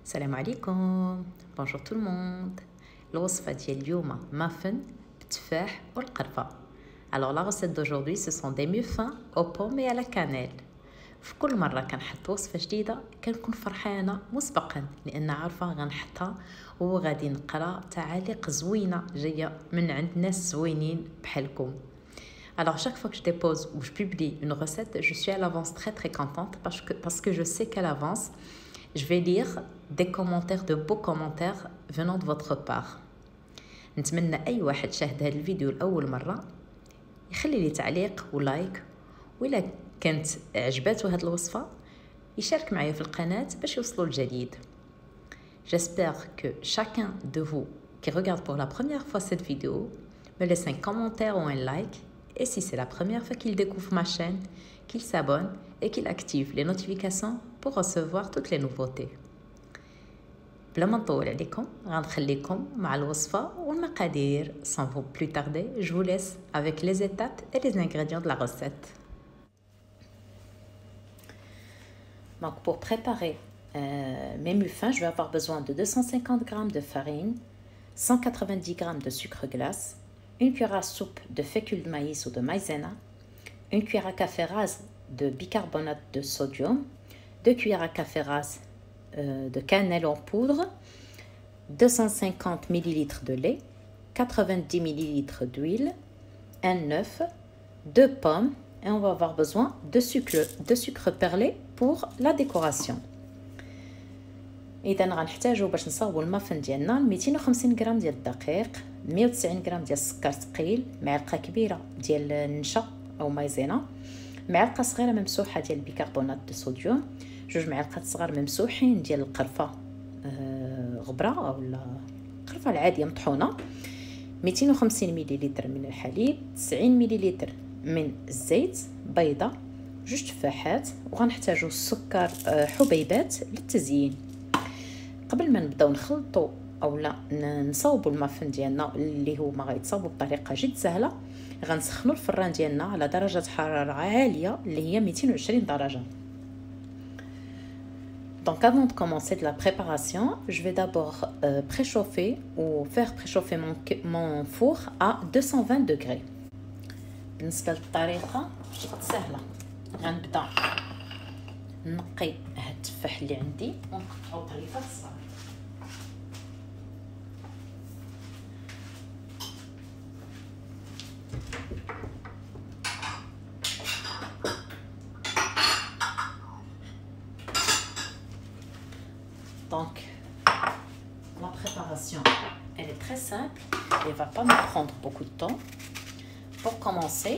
السلام عليكم. Bonjour tout le monde. الوصفة ديال اليوم مافن بالتفاح والقرفة. Alors la recette d'aujourd'hui ce sont des muffins aux pommes et à la cannelle. في كل مرة كنحط وصفة جديدة كنكون فرحانة مسبقا لأن عارفة غنحطها وغادي نقرا تعاليق زوينة جاية من عند ناس زوينين بحالكم. Alors chaque fois que je dépose ou je publie une recette, je suis à l'avance très contente parce que je sais qu'à l'avance je vais lire des commentaires, de beaux commentaires venant de votre part. نتمنى أي واحد شاهد هذا الفيديو لأول مرة يخلي لي تعليق ولايك، وإلا كانت عجباته هذه الوصفة يشارك معايا في القناة باش يوصلوا الجديد. J'espère que chacun de vous qui regarde pour la première fois cette vidéo me laisse un commentaire ou un like, et si c'est la première fois qu'il découvre ma chaîne, qu'il s'abonne et qu'il active les notifications pour recevoir toutes les nouveautés. بلا ما نطول عليكم غنخليكم مع الوصفة والمقادير. Sans plus tarder, je vous laisse avec les étapes et les ingrédients de la recette. Donc pour préparer mes muffins, je vais avoir besoin de 250 g de farine, 190 g de sucre glace, une cuillère à soupe de fécule de maïs ou de maïzena, une cuillère à café rase de bicarbonate de sodium, 2 cuillères à café rase de cannelle en poudre, 250 ml de lait, 90 ml d'huile, un œuf, 2 pommes, et on va avoir besoin de sucre perlé pour la décoration. اذا غنحتاجو باش نصاوبوا المافن ديالنا 250 غرام ديال الدقيق، 190 غرام ديال السكر ثقيل، معلقه كبيره ديال النشا او مايزينا، معلقه صغيره ممسوحه ديال البيكربونات دو صوديوم، 2 معالق صغار ممسوحين ديال القرفه غبره ولا القرفه العاديه مطحونه، 250 ملل من الحليب، 90 ملل من الزيت، بيضه، 2 تفاحات، وغنحتاجو السكر حبيبات للتزيين. قبل ما نبداو نخلطوا اولا نصاوبوا المافن ديالنا اللي هو ما غيتصاوب بطريقه جد سهله، غنسخنوا الفران ديالنا على درجه حراره عاليه اللي هي 220 درجه. Donc avant de commencer de la préparation, je vais d'abord préchauffer ou faire préchauffer mon four à 220 degrés. بالنسبه للطريقه جد سهله. غنبدا نقي هاد التفاح اللي عندي ونقطعو طريفات صغار. Donc, la préparation, elle est très simple et ne va pas me prendre beaucoup de temps. Pour commencer,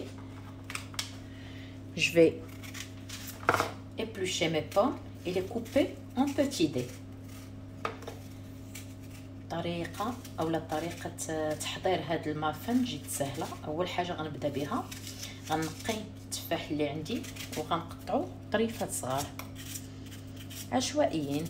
je vais éplucher mes pommes et les couper en petits dés. طريقة طريقة تحضير هاد المافن جد سهلة. أول حاجة غنبدا بها غنقي التفاح اللي عندي وغنقطعو طريفات صغار عشوائيين.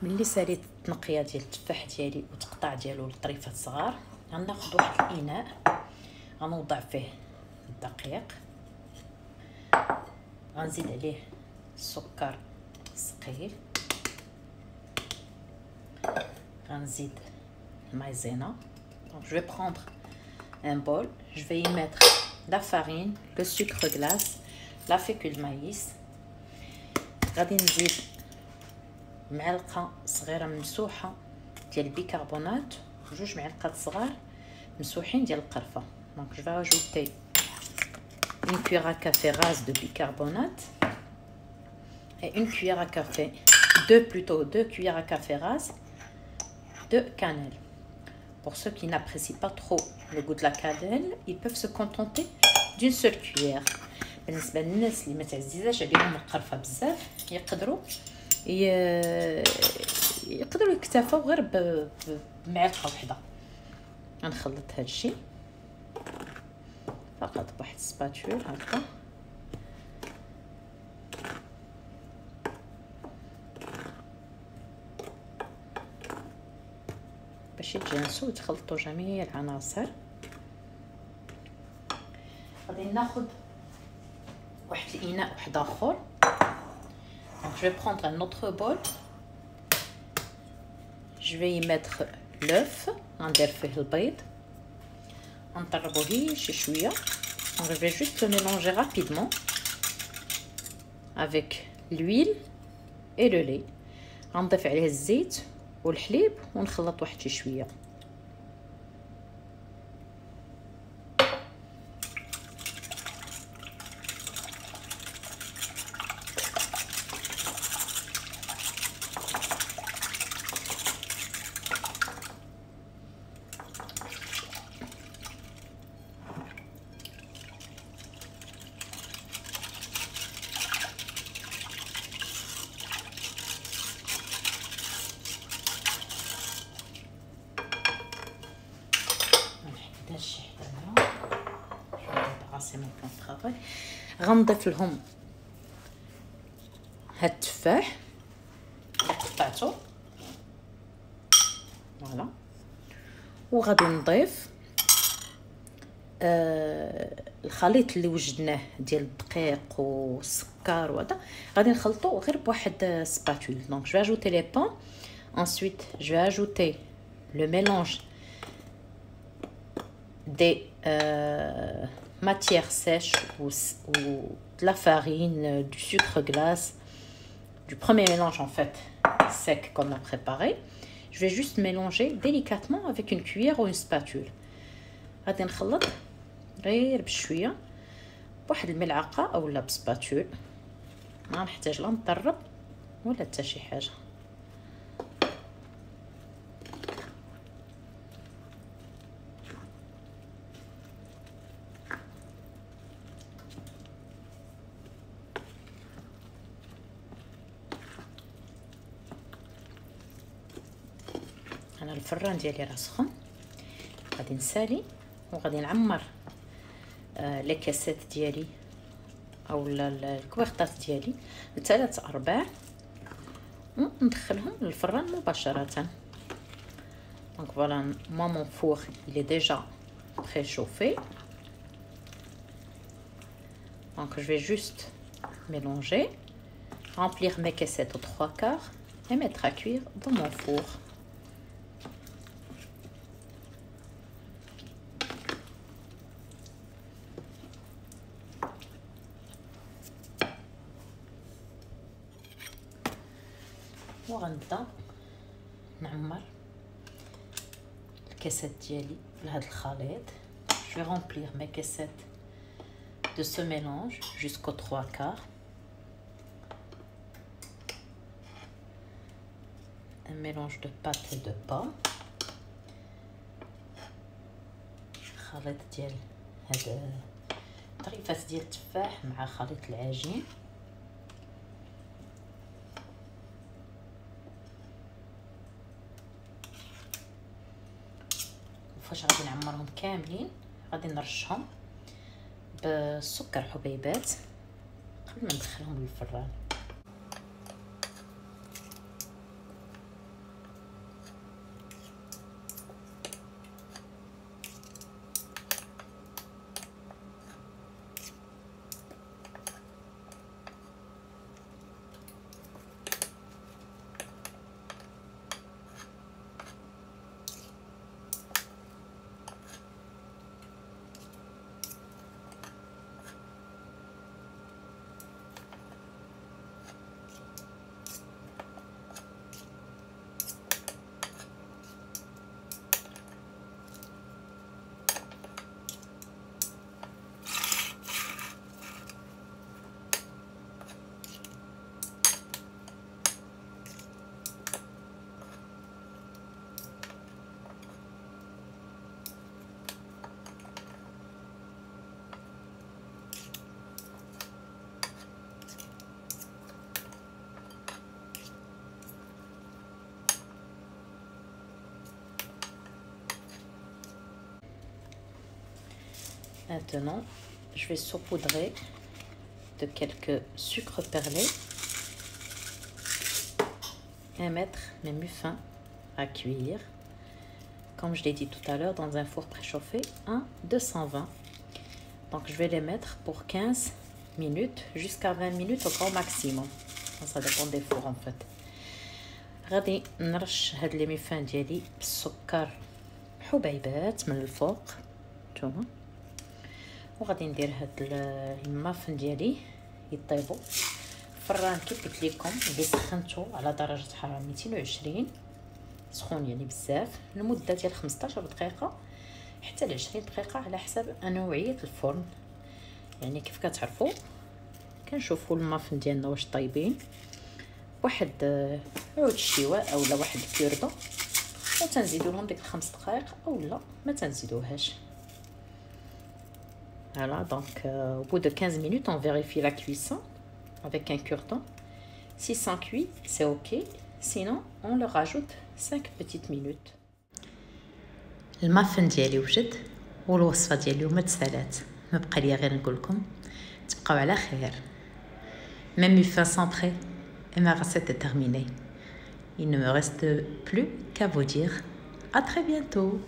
ملي ساليت التنقيه ديال التفاح ديالي وتقطع ديالو لطريفات صغار، غناخذ واحد الاناء غنوضع فيه الدقيق، غنزيد عليه السكر ثقيل، غنزيد المايزينا. Donc je vais prendre un bol, je vais y mettre la farine, le sucre glace, la fécule de maïs. غادي نزيد معلقه صغيره ممسوحه ديال البيكربونات، 2 معالق صغار مسوحين ديال القرفه. Donc je vais ajouter une cuillère à café rase de bicarbonate et une cuillère à café, deux cuillères à café rase de cannelle. Pour ceux qui n'apprécient pas trop le goût de la cannelle, ils peuvent se contenter d'une seule cuillère. بالنسبه للناس اللي ما تعزيزاش عليهم القرفه بزاف يقدروا يكتفوا غير بمعلقه واحده. غنخلط هذا الشيء فقط بواحد السباتول هكا. باش يتجانسوا ويتخلطوا جميع العناصر. غادي ناخذ واحد الاناء واحد اخر. Donc je vais prendre un autre bol. Je vais y mettre l'œuf. غندير فيه البيض. غنطربو غير شي شويه. Je vais juste le mélanger rapidement avec l'huile et le lait. غنضيف عليه الزيت والحليب ونخلط واحد شي شويه. غنضيف لهم هاد التفاح اللي قطعته فوالا، وغادي نضيف الخليط اللي وجدناه ديال الدقيق والسكر وهذا. غادي نخلطو غير بواحد سباتول. دونك جو اجوتي لي بان. ensuite je vais ajouter le mélange des matières sèches ou de la farine, du sucre glace, du premier mélange en fait sec qu'on a préparé. Je vais juste mélanger délicatement avec une cuillère ou une spatule. غادي نخلط غير بشويه بواحد الملعقه اولا بسباتول. ما نحتاج لا نطرب ولا حتى شي حاجه. انا الفران ديالي راه سخن. غادي نسالي وغادي نعمر لي كاسات ديالي اولا الكويغطات ديالي ل3 أرباع وندخلهم للفران مباشره. Donc voilà, moi mon four il est déjà préchauffé. Donc je vais juste mélanger, remplir mes caissettes aux 3/4 et mettre à cuire dans mon four. وغنبدا نعمر الكاسات ديالي بهذا الخليط. Je vais remplir mes caissettes de ce mélange jusqu'aux 3/4. Un mélange de pâte et de pain. خليط ديال هاد طريفات ديال التفاح مع خليط العجين. فاش غادي نعمرهم كاملين غادي نرشهم بالسكر حبيبات قبل ما ندخلهم للفران. Maintenant, je vais saupoudrer de quelques sucres perlés et mettre mes muffins à cuire, comme je l'ai dit tout à l'heure, dans un four préchauffé à 220. Donc je vais les mettre pour 15 minutes jusqu'à 20 minutes au grand maximum. Ça dépend des fours en fait. غادي نرش هاد لي ميفان ديالي بالسكر حبيبات من الفوق نتوما، وغادي ندير هاد المافن ديالي يطيبوا في الفران كيف قلت لكم اللي سخنته على درجه حراره 220 سخون يعني بزاف لمده ديال 15 دقيقه حتى ل 20 دقيقه على حسب نوعيه الفرن. يعني كيف كتعرفوا كنشوفوا المافن ديالنا واش طايبين واحد عود الشواء اولا واحد الكيردو، وتنزيدوا لهم ديك 5 دقائق اولا ما تنزيدوهاش. Voilà, donc au bout de 15 minutes, on vérifie la cuisson avec un cure-dent. Si c'est cuit, c'est ok. Sinon, on le rajoute 5 petites minutes. المافن ديالي وجد والوصفه ديال اليوم تسالات. ما بقى لي غير نقول لكم تبقاو على خير. Même muffin sont prêts et ma recette est terminée. Il ne me reste plus qu'à vous dire à très bientôt.